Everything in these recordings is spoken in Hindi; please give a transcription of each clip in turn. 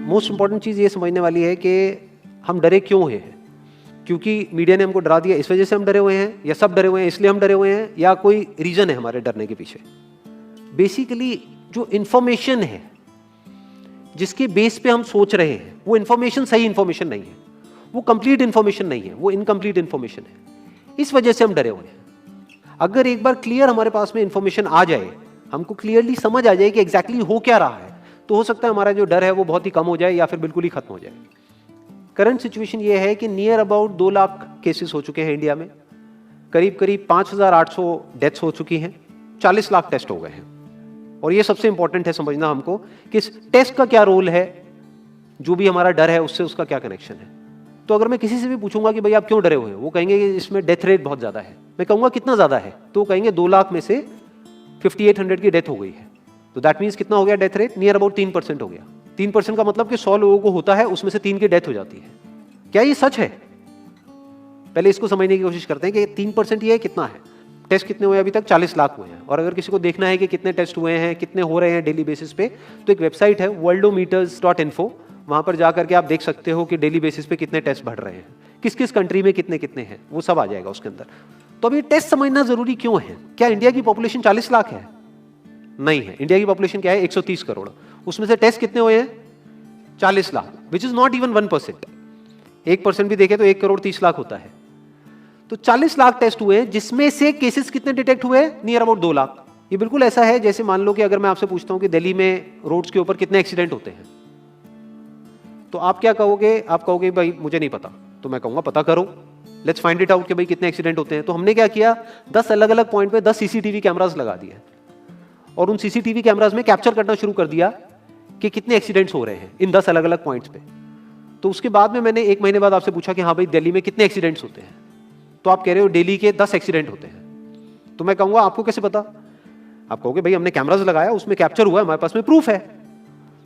मोस्ट इंपॉर्टेंट चीज़ ये समझने वाली है कि हम डरे क्यों हैं। क्योंकि मीडिया ने हमको डरा दिया इस वजह से हम डरे हुए हैं, या सब डरे हुए हैं इसलिए हम डरे हुए हैं, या कोई रीज़न है हमारे डरने के पीछे। बेसिकली जो इन्फॉर्मेशन है जिसके बेस पे हम सोच रहे हैं वो इन्फॉर्मेशन सही इन्फॉर्मेशन नहीं है, वो कंप्लीट इन्फॉर्मेशन नहीं है, वो इनकम्प्लीट इन्फॉर्मेशन है। इस वजह से हम डरे हुए हैं। अगर एक बार क्लियर हमारे पास में इन्फॉर्मेशन आ जाए, हमको क्लियरली समझ आ जाए कि एग्जैक्टली हो क्या रहा है, तो हो सकता है हमारा जो डर है वो बहुत ही कम हो जाए या फिर बिल्कुल ही खत्म हो जाए। करंट सिचुएशन ये है कि नियर अबाउट 2 लाख केसेस हो चुके हैं इंडिया में, करीब करीब 5,800 डेथ्स हो चुकी हैं, 40 लाख टेस्ट हो गए हैं। और ये सबसे इंपॉर्टेंट है समझना हमको कि इस टेस्ट का क्या रोल है, जो भी हमारा डर है उससे उसका क्या कनेक्शन है। तो अगर मैं किसी से भी पूछूंगा कि भाई आप क्यों डरे हुए हो, वो कहेंगे कि इसमें डेथ रेट बहुत ज्यादा है। मैं कहूंगा कितना ज्यादा है, तो वो कहेंगे 2 लाख में से 5800 की डेथ हो गई है। तो दैट मीन्स कितना हो गया डेथ रेट, नियर अबाउट 3% हो गया। 3% का मतलब कि 100 लोगों को होता है, उसमें से 3 की डेथ हो जाती है। क्या ये सच है? पहले इसको समझने की कोशिश करते हैं कि 3% ये कितना है। टेस्ट कितने हुए अभी तक? 40 लाख हुए हैं। और अगर किसी को देखना है कि कितने टेस्ट हुए हैं, कितने हो रहे हैं डेली बेसिस पे, तो एक वेबसाइट है worldometers.info, वहां पर जाकर के आप देख सकते हो कि डेली बेसिस पे कितने टेस्ट बढ़ रहे हैं, किस किस कंट्री में कितने कितने हैं, वो सब आ जाएगा उसके अंदर। तो अभी टेस्ट समझना जरूरी क्यों है? क्या इंडिया की पॉपुलेशन 40 लाख है? नहीं है। इंडिया की पॉपुलेशन क्या है? 130 करोड़। उसमें से टेस्ट कितने हुए हैं? 40 lakh, which is not even 1%। 1% भी देखे तो 1 करोड़ 30 लाख होता है। तो 40 लाख टेस्ट हुए, जिसमें से केसेस कितने डिटेक्ट हुए? Near about 2 lakh. ये बिल्कुल ऐसा है जैसे मान लो कि अगर मैं आपसे पूछता हूं कि दिल्ली में रोड्स के ऊपर कितने एक्सीडेंट होते हैं, तो आप क्या कहोगे? आप कहोगे भाई मुझे नहीं पता। तो मैं कहूंगा पता करो, लेट्स फाइंड इट आउट कि भाई कितने एक्सीडेंट होते हैं। तो हमने क्या किया, 10 अलग अलग पॉइंट पे 10 सीसीटीवी कैमरास लगा दिए और उन सीसीटीवी कैमरास में कैप्चर करना शुरू कर दिया कि कितने एक्सीडेंट्स हो रहे हैं इन 10 अलग अलग पॉइंट्स पे। तो उसके बाद में मैंने 1 महीने बाद आपसे पूछा कि हाँ भाई दिल्ली में कितने एक्सीडेंट्स होते हैं, तो आप कह रहे हो दिल्ली के 10 एक्सीडेंट होते हैं। तो मैं कहूंगा आपको कैसे पता? आप कहोगे भाई हमने कैमरास लगाया, उसमें कैप्चर हुआ, हमारे पास में प्रूफ है।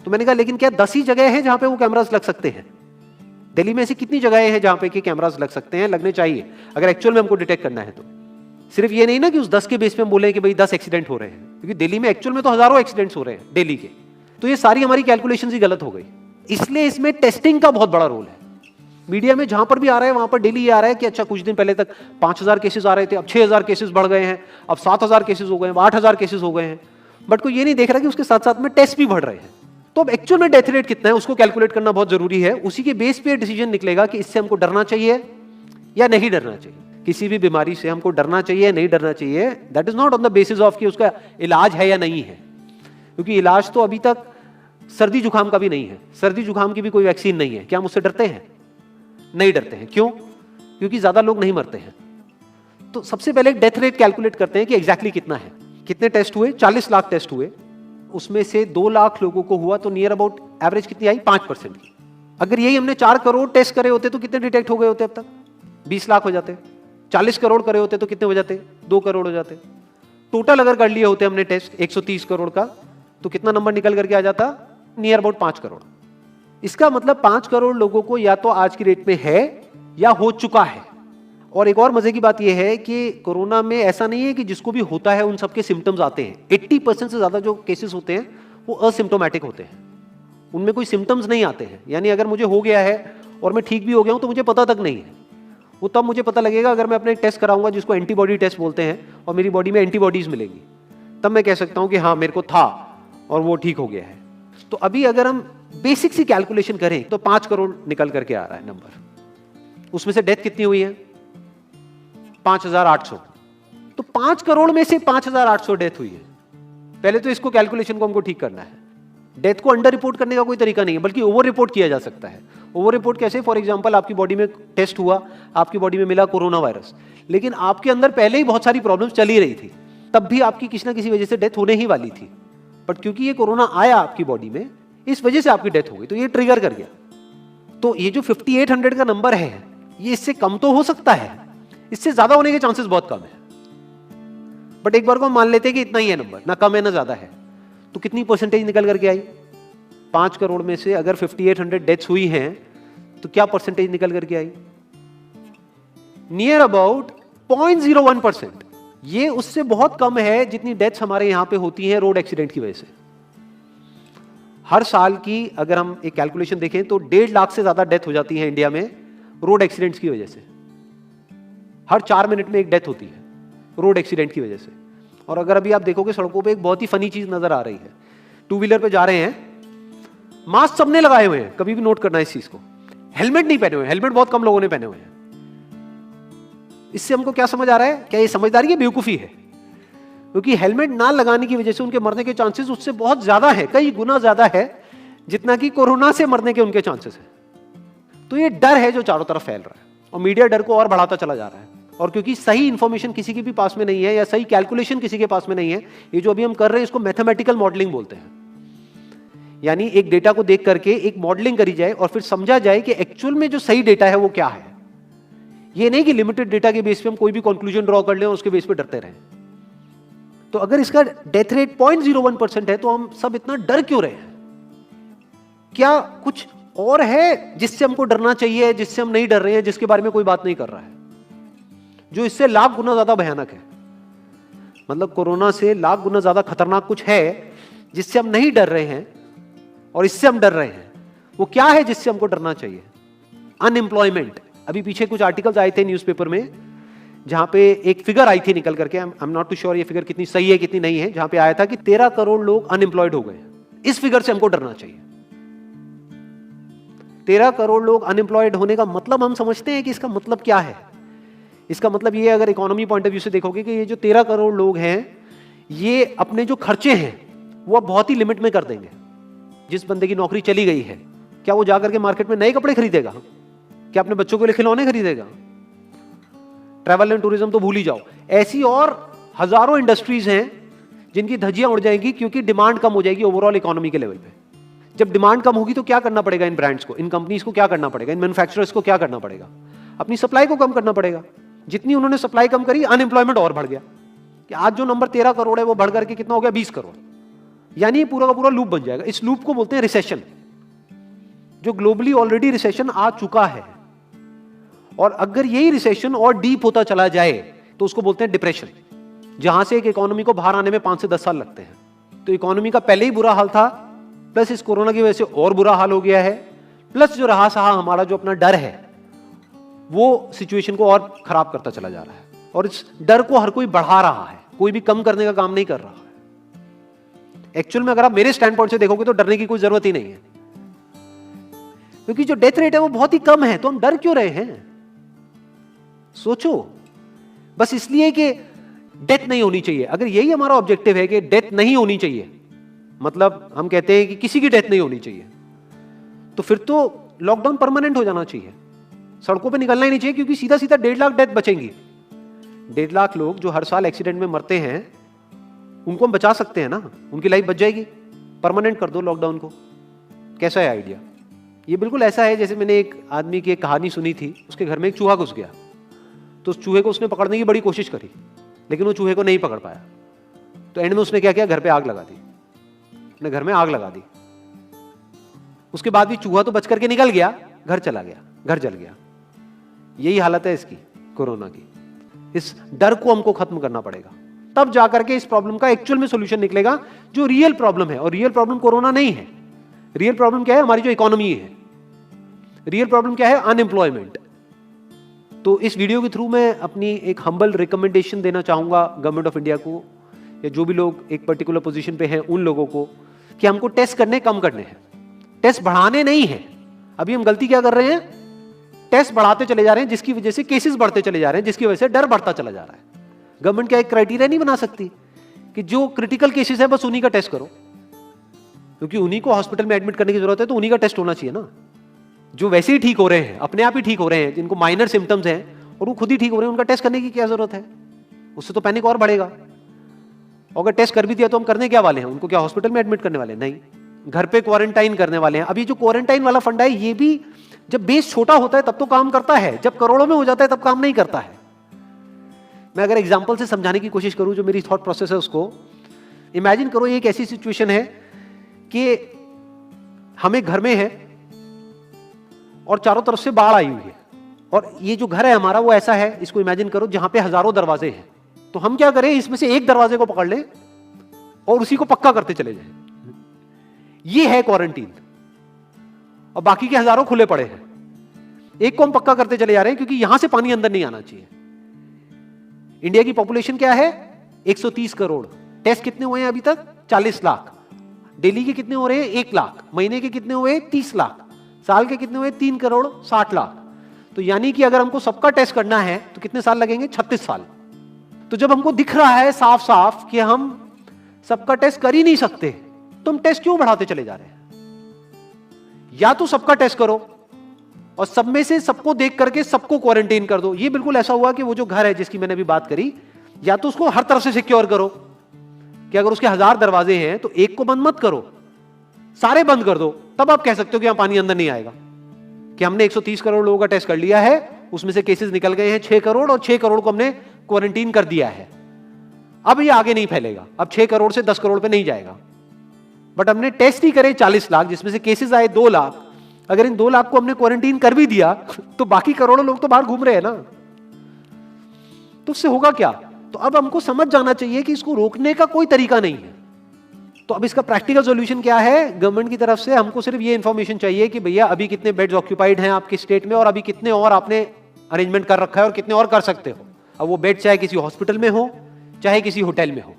तो मैंने कहा लेकिन क्या 10 ही जगह हैं जहां पे वो कैमरास लग सकते हैं? दिल्ली में ऐसी कितनी जगहें हैं जहां पे कि कैमरास लग सकते हैं, लगने चाहिए अगर एक्चुअल में हमको डिटेक्ट करना है। तो सिर्फ ये नहीं ना कि उस 10 के बेस पे हम बोले कि भाई 10 एक्सीडेंट हो रहे हैं, क्योंकि दिल्ली में एक्चुअल में तो हजारों एक्सीडेंट्स हो रहे हैं दिल्ली के। तो ये सारी हमारी कैलकुलेशंस ही गलत हो गई। इसलिए इसमें टेस्टिंग का बहुत बड़ा रोल है। मीडिया में जहां पर भी आ रहा है वहां पर डेली ये आ रहा है कि अच्छा कुछ दिन पहले तक 5,000 केसेस आ रहे थे, अब 6,000 केसेस बढ़ गए हैं, अब 7,000 केसेस हो गए हैं, 8,000 केसेस हो गए हैं। बट कोई ये नहीं देख रहा कि उसके साथ साथ में टेस्ट भी बढ़ रहे हैं। तो अब एक्चुअल में डेथ रेट कितना है उसको कैलकुलेट करना बहुत जरूरी है। उसी के बेस पे डिसीजन निकलेगा कि इससे हमको डरना चाहिए या नहीं डरना चाहिए। किसी भी बीमारी से हमको डरना चाहिए नहीं डरना चाहिए, that is not on the basis of कि उसका इलाज है या नहीं है। क्योंकि इलाज तो अभी तक सर्दी जुकाम का भी नहीं है, सर्दी जुकाम की भी कोई वैक्सीन नहीं है। क्या हम उससे डरते हैं? नहीं डरते हैं। क्यों? क्योंकि ज्यादा लोग नहीं मरते हैं। तो सबसे पहले डेथ रेट कैलकुलेट करते हैं कि एग्जैक्टली कितना है। कितने टेस्ट हुए? 40 लाख टेस्ट हुए, उसमें से 2 लाख लोगों को हुआ, तो नियर अबाउट एवरेज कितनी आई? 5% की। अगर यही हमने 4 करोड़ टेस्ट करे होते तो कितने डिटेक्ट हो गए होते? अब तक 20 लाख हो जाते। 40 करोड़ करे होते तो कितने हो जाते? 2 करोड़ हो जाते। टोटल अगर कर लिए होते हमने टेस्ट 130 करोड़ का, तो कितना नंबर निकल करके आ जाता? Near about 5 crore. इसका मतलब 5 करोड़ लोगों को या तो आज की डेट में है या हो चुका है। और एक और मजे की बात यह है कि कोरोना में ऐसा नहीं है कि जिसको भी होता है उन सबके सिम्टम्स आते हैं। 80% से ज्यादा जो केसेस होते हैं वो असिम्टोमेटिक होते हैं, उनमें कोई सिम्टम्स नहीं आते हैं। यानी अगर मुझे हो गया है और मैं ठीक भी हो गया हूं तो मुझे पता तक नहीं है। वो तब मुझे पता लगेगा अगर मैं अपने टेस्ट कराऊंगा जिसको एंटीबॉडी टेस्ट बोलते हैं, और मेरी बॉडी में एंटीबॉडीज मिलेंगी, तब मैं कह सकता हूं कि हाँ मेरे को था और वो ठीक हो गया है। तो अभी अगर हम बेसिक सी कैलकुलेशन करें तो 5 करोड़ निकल करके आ रहा है नंबर। उसमें से डेथ कितनी हुई है? 5,800। तो 5 करोड़ में से 5,800 डेथ हुई है। पहले तो इसको कैलकुलेशन को हमको ठीक करना है। डेथ को अंडर रिपोर्ट करने का कोई तरीका नहीं है, बल्कि ओवर रिपोर्ट किया जा सकता है। ओवर रिपोर्ट कैसे? फॉर एग्जांपल आपकी बॉडी में टेस्ट हुआ, आपकी बॉडी में मिला कोरोना वायरस, लेकिन आपके अंदर पहले ही बहुत सारी प्रॉब्लम्स चली रही थी, तब भी आपकी किसी ना किसी वजह से डेथ होने ही वाली थी। बट क्योंकि ये कोरोना आया आपकी बॉडी में, इस वजह से आपकी डेथ हो गई, तो ये ट्रिगर कर गया। तो ये जो 5800 का नंबर है, ये इससे कम तो हो सकता है, इससे ज्यादा होने के चांसेस बहुत कम है। बट एक बार को हम मान लेते हैं कि इतना ही है नंबर, ना कम है ना ज्यादा है, तो कितनी परसेंटेज निकल करके आई? 5 करोड़ में से अगर 5800 डेथ्स हुई हैं तो क्या परसेंटेज निकल करके आई? Near about 0.01%। ये उससे बहुत कम है जितनी डेथ्स हमारे यहां पे होती हैं रोड एक्सीडेंट की वजह से। हर साल की अगर हम एक कैलकुलेशन देखें तो 1.5 लाख से ज्यादा डेथ हो जाती है इंडिया में रोड एक्सीडेंट्स की वजह से। हर 4 मिनट में एक डेथ होती है रोड एक्सीडेंट की वजह से। और अगर अभी आप देखोगे सड़कों पे एक बहुत ही फनी चीज नजर आ रही है, टू व्हीलर पे जा रहे हैं, मास्क सबने लगाए हुए हैं, कभी भी नोट करना इस चीज को, हेलमेट नहीं पहने हुए, हेलमेट बहुत कम लोगों ने पहने हुए हैं। इससे हमको क्या समझ आ रहा है? क्या ये समझदारी है, बेवकूफी है? क्योंकि हेलमेट ना लगाने की वजह से उनके मरने के चांसेस उससे बहुत ज्यादा है, कई गुना ज्यादा है जितना कि कोरोना से मरने के उनके चांसेस है। तो ये डर है जो चारों तरफ फैल रहा है और मीडिया डर को और बढ़ाता चला जा रहा है। और क्योंकि सही इंफॉर्मेशन किसी के भी पास में नहीं है या सही कैलकुलेशन किसी के पास में नहीं है, ये जो अभी हम कर रहे हैं इसको मैथमेटिकल मॉडलिंग बोलते हैं। यानी एक डेटा को देख करके एक मॉडलिंग करी जाए और फिर समझा जाए कि एक्चुअल में जो सही डेटा है वो क्या है। ये नहीं कि लिमिटेड डेटा के बेस पे हम कोई भी कंक्लूजन ड्रॉ कर लें और उसके बेस पे डरते रहें। तो अगर इसका डेथ रेट 0.01% है तो हम सब इतना डर क्यों रहे हैं? क्या कुछ और है जिससे हमको डरना चाहिए, जिससे हम नहीं डर रहे हैं, जिसके बारे में कोई बात नहीं कर रहा है, जो इससे लाख गुना ज्यादा भयानक है? मतलब कोरोना से लाख गुना ज्यादा खतरनाक कुछ है जिससे हम नहीं डर रहे हैं और इससे हम डर रहे हैं। वो क्या है जिससे हमको डरना चाहिए? अनएम्प्लॉयमेंट। अभी पीछे कुछ आर्टिकल्स आए थे न्यूज़पेपर में जहां पे एक फिगर आई थी निकल करके, I am not too sure ये फिगर कितनी सही है कितनी नहीं है, जहां पे आया था कि 13 करोड़ लोग अनएम्प्लॉयड हो गए। इस फिगर से हमको डरना चाहिए। 13 करोड़ लोग अनएम्प्लॉयड होने का मतलब हम समझते हैं कि इसका मतलब क्या है? इसका मतलब ये, अगर इकोनॉमी पॉइंट ऑफ व्यू से देखोगे, कि ये जो 13 करोड़ लोग हैं ये अपने जो खर्चे हैं वो अब बहुत ही लिमिट में कर देंगे। जिस बंदे की नौकरी चली गई है, क्या वो जाकर के मार्केट में नए कपड़े खरीदेगा? क्या अपने बच्चों के लिए खिलौने खरीदेगा? ट्रैवल एंड टूरिज्म तो भूल ही जाओ। ऐसी और हजारों इंडस्ट्रीज हैं जिनकी धज्जियां उड़ जाएंगी क्योंकि डिमांड कम हो जाएगी ओवरऑल इकोनॉमी के लेवल पे। जब डिमांड कम होगी तो क्या करना पड़ेगा इन ब्रांड्स को, इन कंपनीज को क्या करना पड़ेगा, इन मैन्युफैक्चरर्स को क्या करना पड़ेगा? अपनी सप्लाई को कम करना पड़ेगा। जितनी उन्होंने सप्लाई कम करी, अनएम्प्लॉयमेंट और बढ़ गया कि आज जो नंबर 13 करोड़ है वो बढ़ करके कितना हो गया? 20 करोड़। यानी पूरा का पूरा लूप बन जाएगा। इस लूप को बोलते हैं रिसेशन, जो ग्लोबली ऑलरेडी रिसेशन आ चुका है। और अगर यही रिसेशन और डीप होता चला जाए तो उसको बोलते हैं डिप्रेशन, जहां से एक इकोनॉमी को बाहर आने में 5 से 10 साल लगते हैं। तो इकोनॉमी का पहले ही बुरा हाल था, प्लस इस कोरोना की वजह से और बुरा हाल हो गया है, प्लस जो रहा सहा हमारा जो अपना डर है वो सिचुएशन को और खराब करता चला जा रहा है। और इस डर को हर कोई बढ़ा रहा है, कोई भी कम करने का काम नहीं कर रहा है। एक्चुअल में अगर आप मेरे स्टैंड पॉइंट से देखोगे तो डरने की कोई जरूरत ही नहीं है, क्योंकि जो डेथ रेट है वो बहुत ही कम है। तो हम डर क्यों रहे हैं? सोचो। बस इसलिए कि डेथ नहीं होनी चाहिए। अगर यही हमारा ऑब्जेक्टिव है कि डेथ नहीं होनी चाहिए, मतलब हम कहते हैं कि किसी की डेथ नहीं होनी चाहिए, तो फिर तो लॉकडाउन परमानेंट हो जाना चाहिए, सड़कों पे निकलना ही नहीं चाहिए, क्योंकि सीधा सीधा 1.5 लाख डेथ बचेंगी। 1.5 लाख लोग जो हर साल एक्सीडेंट में मरते हैं उनको हम बचा सकते हैं ना, उनकी लाइफ बच जाएगी। परमानेंट कर दो लॉकडाउन को। कैसा है आइडिया? ये बिल्कुल ऐसा है जैसे मैंने एक आदमी की एक कहानी सुनी थी। उसके घर में एक चूहा घुस गया, तो उस चूहे को उसने पकड़ने की बड़ी कोशिश करी, लेकिन वो चूहे को नहीं पकड़ पाया। तो एंड में उसने क्या किया? घर पे आग लगा दी, अपने घर में आग लगा दी। उसके बाद भी चूहा तो बच करके निकल गया, घर चला गया, घर जल गया। यही हालत है इसकी, कोरोना की। इस डर को हमको खत्म करना पड़ेगा, तब जाकर के इस प्रॉब्लम का एक्चुअल में सॉल्यूशन निकलेगा, जो रियल प्रॉब्लम है। और रियल प्रॉब्लम कोरोना नहीं है। रियल प्रॉब्लम क्या है? हमारी जो इकोनॉमी है। रियल प्रॉब्लम क्या है? अनएम्प्लॉयमेंट। तो इस वीडियो के थ्रू मैं अपनी एक हम्बल रिकमेंडेशन देना चाहूंगा गवर्नमेंट ऑफ इंडिया को, या जो भी लोग एक पर्टिकुलर पोजीशन पे हैं उन लोगों को, कि हमको टेस्ट करने कम करने हैं, टेस्ट बढ़ाने नहीं है। अभी हम गलती क्या कर रहे हैं? टेस्ट बढ़ाते चले जा रहे हैं, जिसकी वजह से केसेस बढ़ते चले जा रहे हैं, जिसकी वजह से डर बढ़ता चला जा रहा है। गवर्नमेंट क्या एक क्राइटेरिया नहीं बना सकती कि जो क्रिटिकल केसेस है बस उन्हीं का टेस्ट करो, क्योंकि उन्हीं को हॉस्पिटल में एडमिट करने की जरूरत है, तो उन्हीं का टेस्ट होना चाहिए ना। जो वैसे ही ठीक हो रहे हैं, अपने आप ही ठीक हो रहे हैं, जिनको माइनर सिम्टम्स हैं और वो खुद ही ठीक हो रहे हैं, उनका टेस्ट करने की क्या जरूरत है? उससे तो पैनिक और बढ़ेगा। अगर टेस्ट कर भी दिया तो हम करने क्या वाले हैं? उनको क्या हॉस्पिटल में एडमिट करने वाले हैं? नहीं, घर पे क्वारंटाइन करने वाले हैं। अभी जो क्वारंटाइन वाला फंडा है, ये भी जब बेस छोटा होता है तब तो काम करता है, जब करोड़ों में हो जाता है तब काम नहीं करता है। मैं अगर एग्जांपल से समझाने की कोशिश करूं, जो मेरी थॉट प्रोसेस है उसको इमेजिन करो। एक ऐसी सिचुएशन है कि हम एक घर में है और चारों तरफ से बाढ़ आई हुई है, और ये जो घर है हमारा वो ऐसा है, इसको इमेजिन करो, जहां पे हजारों दरवाजे हैं। तो हम क्या करें? इसमें से एक दरवाजे को पकड़ लें और उसी को पक्का करते चले जाएं। ये है क्वारंटीन, और बाकी के हजारों खुले पड़े हैं। एक को हम पक्का करते चले जा रहे हैं क्योंकि यहां से पानी अंदर नहीं आना चाहिए। इंडिया की पॉपुलेशन क्या है? 130 करोड़। टेस्ट कितने हुए हैं अभी तक? 40 लाख। दिल्ली के कितने हो रहे हैं? 1 लाख। महीने के कितने हुए? 30 लाख। साल के कितने हुए? 3 करोड़ 60 लाख। तो यानी कि अगर हमको सबका टेस्ट करना है तो कितने साल लगेंगे? 36 साल। तो जब हमको दिख रहा है साफ साफ कि हम सबका टेस्ट कर ही नहीं सकते, तो हम टेस्ट क्यों बढ़ाते चले जा रहे हैं? या तो सबका टेस्ट करो और सब में से सबको देख करके सबको क्वारंटाइन कर दो। ये बिल्कुल ऐसा हुआ कि वो जो घर है जिसकी मैंने अभी बात करी, या तो उसको हर तरफ से सिक्योर करो कि अगर उसके 1000 दरवाजे हैं तो एक को बंद मत करो, सारे बंद कर दो। तब आप कह सकते हो कि यहां पानी अंदर नहीं आएगा, कि हमने 130 करोड़ लोगों का टेस्ट कर लिया है, उसमें से केसेस निकल गए हैं 6 करोड़ और 6 करोड़ को हमने क्वारंटीन कर दिया है। अब ये आगे नहीं फैलेगा, अब 6 करोड़ से 10 करोड़ पे नहीं जाएगा। बट हमने टेस्ट ही करे 40 लाख, जिसमें से केसेस आए 2 लाख। अगर इन 2 लाख को हमने क्वारंटीन कर भी दिया तो बाकी करोड़ों लोग तो बाहर घूम रहे हैं ना, तो उससे होगा क्या? तो अब हमको समझ जाना चाहिए कि इसको रोकने का कोई तरीका नहीं है। तो अब इसका प्रैक्टिकल सॉल्यूशन क्या है? गवर्नमेंट की तरफ से हमको सिर्फ ये इंफॉर्मेशन चाहिए कि भैया अभी कितने बेड्स ऑक्यूपाइड हैं आपके स्टेट में, और अभी कितने और आपने अरेंजमेंट कर रखा है और कितने और कर सकते हो। अब वो बेड चाहे किसी हॉस्पिटल में हो चाहे किसी होटल में हो।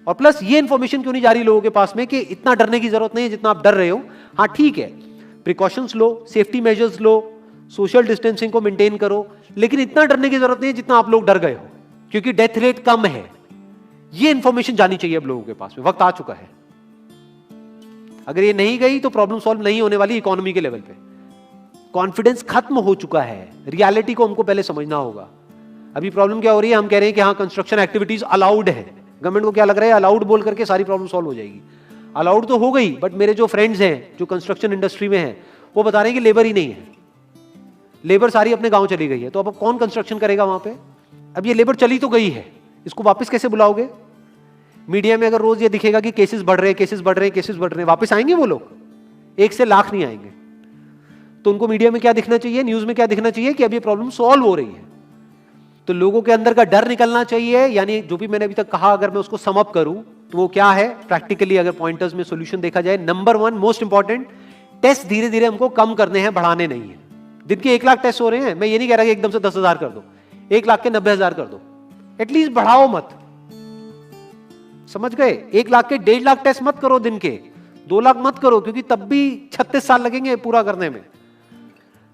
और प्लस ये इंफॉर्मेशन क्यों नहीं जा रही लोगों के पास में कि इतना डरने की जरूरत नहीं है जितना आप डर रहे हो। हाँ ठीक है, प्रिकॉशंस लो, सेफ्टी मेजर्स लो, सोशल डिस्टेंसिंग को मेंटेन करो, लेकिन इतना डरने की जरूरत नहीं है जितना आप लोग डर गए हो, क्योंकि डेथ रेट कम है। ये इंफॉर्मेशन जानी चाहिए अब लोगों के पास में, वक्त आ चुका है। अगर ये नहीं गई तो प्रॉब्लम सॉल्व नहीं होने वाली इकोनॉमी के लेवल पे। कॉन्फिडेंस खत्म हो चुका है, रियलिटी को हमको पहले समझना होगा। अभी प्रॉब्लम क्या हो रही है? हम कह रहे हैं कि हाँ कंस्ट्रक्शन एक्टिविटीज अलाउड है। गवर्नमेंट को क्या लग रहा है अलाउड बोल करके सारी प्रॉब्लम सॉल्व हो जाएगी। अलाउड तो हो गई, बट मेरे जो फ्रेंड्स हैं जो कंस्ट्रक्शन इंडस्ट्री में हैं वो बता रहे हैं कि लेबर ही नहीं है, लेबर सारी अपने गांव चली गई है। तो अब कौन कंस्ट्रक्शन करेगा वहां पे? अब ये लेबर चली तो गई है, इसको वापस कैसे बुलाओगे? मीडिया में अगर रोज ये दिखेगा कि केसेस बढ़ रहे हैं, केसेस बढ़ रहे हैं, केसेस बढ़ रहे हैं, वापस आएंगे वो लोग? 1 से लाख नहीं आएंगे। तो उनको मीडिया में क्या दिखना चाहिए, न्यूज में क्या दिखना चाहिए कि अब ये प्रॉब्लम सॉल्व हो रही है। तो लोगों के अंदर का डर निकलना चाहिए। यानी जो भी मैंने अभी तक कहा, अगर मैं उसको सम अप करूं तो वो क्या है प्रैक्टिकली, अगर पॉइंटर्स में सॉल्यूशन देखा जाए। नंबर 1 मोस्ट इंपॉर्टेंट, टेस्ट धीरे धीरे हमको कम करने हैं, बढ़ाने नहीं है। दिन के 1 लाख टेस्ट हो रहे हैं, मैं ये नहीं कह रहा कि एकदम से 10,000 कर दो, 1 लाख के 90,000 कर दो, एटलीस्ट बढ़ाओ मत। समझ गए? 1 लाख के 1.5 लाख टेस्ट मत करो दिन के, 2 लाख मत करो, क्योंकि तब भी 36 साल लगेंगे पूरा करने में।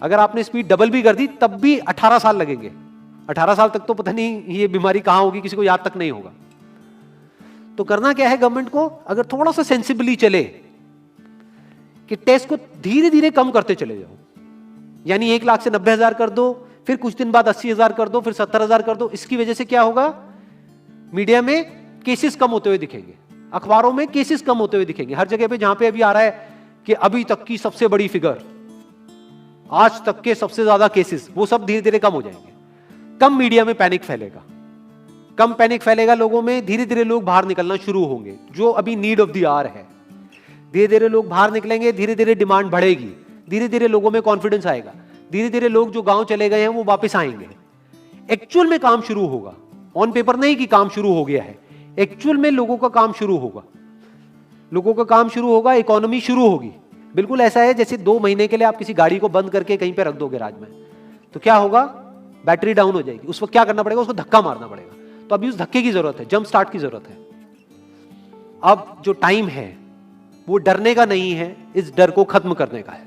अगर आपने स्पीड डबल भी कर दी तब भी 18 साल लगेंगे। 18 साल तक तो पता नहीं ये बीमारी कहां होगी, किसी को याद तक नहीं होगा। तो करना क्या है गवर्नमेंट को? अगर थोड़ा सा सेंसिबली चले कि टेस्ट को धीरे धीरे कम करते चले जाओ, यानी 1 लाख से 90,000 कर दो, फिर कुछ दिन बाद 80,000 कर दो, फिर 70,000 कर दो। इसकी वजह से क्या होगा? मीडिया में केसेस कम होते हुए दिखेंगे, अखबारों में केसेस कम होते हुए दिखेंगे। हर जगह पे जहां पे अभी आ रहा है कि अभी तक की सबसे बड़ी फिगर, आज तक के सबसे ज्यादा केसेस, वो सब धीरे धीरे कम हो जाएंगे। कम मीडिया में पैनिक फैलेगा, कम पैनिक फैलेगा लोगों में, धीरे धीरे लोग बाहर निकलना शुरू होंगे, जो अभी नीड ऑफ द आवर है। धीरे धीरे लोग बाहर निकलेंगे, धीरे धीरे डिमांड बढ़ेगी, धीरे धीरे लोगों में कॉन्फिडेंस आएगा, धीरे धीरे लोग जो गांव चले गए हैं वो वापस आएंगे। एक्चुअल में काम शुरू होगा, ऑन पेपर नहीं कि काम शुरू हो गया है, एक्चुअल में लोगों का काम शुरू होगा। लोगों का काम शुरू होगा, इकोनॉमी शुरू होगी। बिल्कुल ऐसा है जैसे 2 महीने के लिए आप किसी गाड़ी को बंद करके कहीं पे रख दोगे राज में, तो क्या होगा? बैटरी डाउन हो जाएगी। उस वक्त क्या करना पड़ेगा? उसको धक्का मारना पड़ेगा। तो अभी उस धक्के की जरूरत है, जंप स्टार्ट की जरूरत है। अब जो टाइम है वो डरने का नहीं है, इस डर को खत्म करने का है।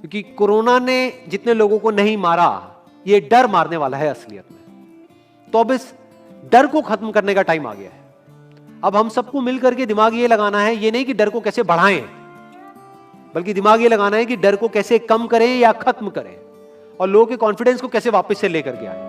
क्योंकि कोरोना ने जितने लोगों को नहीं मारा, ये डर मारने वाला है असलियत में। तो अब इस डर को खत्म करने का टाइम आ गया है। अब हम सबको मिलकर के दिमाग ये लगाना है, ये नहीं कि डर को कैसे बढ़ाएं, बल्कि दिमाग ये लगाना है कि डर को कैसे कम करें या खत्म करें, और लोगों के कॉन्फिडेंस को कैसे वापस से लेकर के आए।